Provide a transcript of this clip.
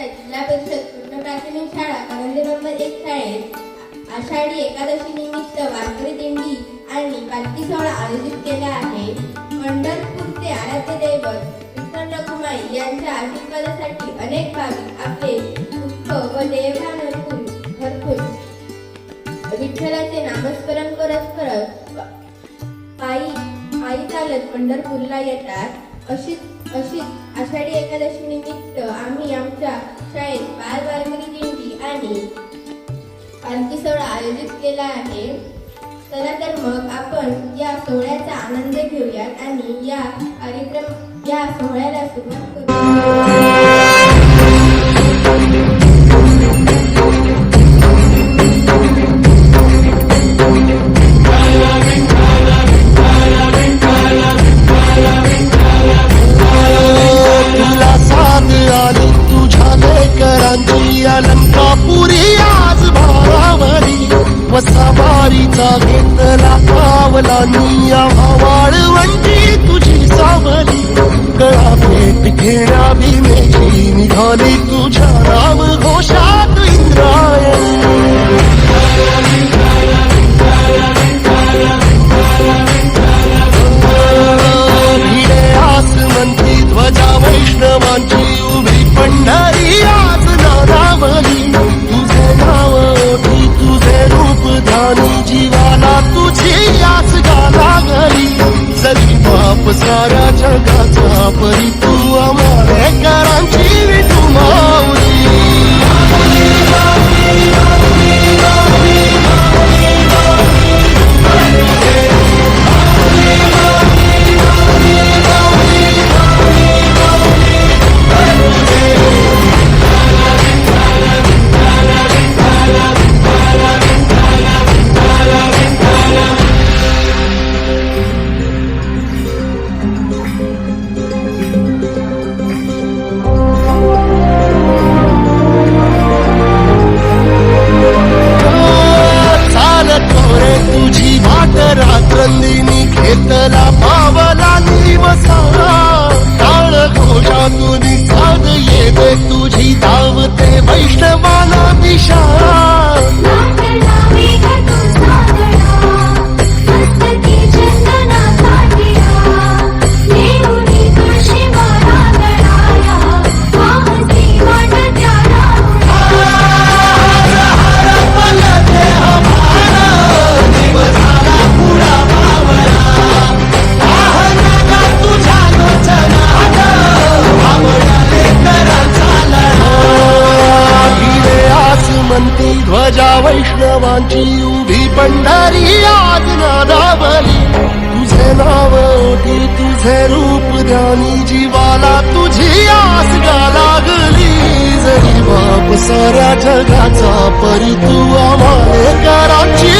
जिल्हा परिषद पूर्ण प्राथमिक शाळा कारंजे नंबर 1 शाळेत आषाढी एकादशी निमित्त वारकरी दिंडी आणि पालखी सोहळा आयोजित केला आहे. पंढरपूरचे आराध्य दैवत विठ्ठल रखुमाई यांच्या आशीर्वादासाठी अनेक भाविक आपले दुःख व देहभान हरपून विठ्ठलाचे नामस्मरण करत पायी चालत पंढरपूरला येतात. अशीच आषाढी एकादशी निमित्त आम्ही आमच्या शाळेत वारकरी दिंडी आणि पालखी सोहळा आयोजित केला आहे. चला तर मग आपण या सोहळ्याचा आनंद घेऊयात आणि या सोहळ्याला सुरुवात करूया. अलंकापुरी आज भारावरी वसावारीचा घेतला पावला निया वाळवंटी तुझी सावली कळा भेट घेण्या भीमेची निघाली तुझ्या राम घोषात इंद्रायणी. भिडे आसमंती ध्वजा वैष्णवांची उभी पंढरी आज नादावली तुझे नाव ओठी तुझे रूप ध्यानी जीवाला तुझी आस लागली. जरी बाप साऱ्या जगाचा परी तू आंबेडकरांची विठू माऊली. रात्रंदिनी घेतला पावला निवसा काळ घोषातून साध येते तुझी धावते वैष्णवाला दिशा. ध्वजा वैष्णवांची उभी पंढरी आज नादावली तुझे नाव ओठी तुझे रूप ध्यानी जीवाला तुझी आस लागली. जरी बाप साऱ्या जगाचा परी तू आंबेडकरांची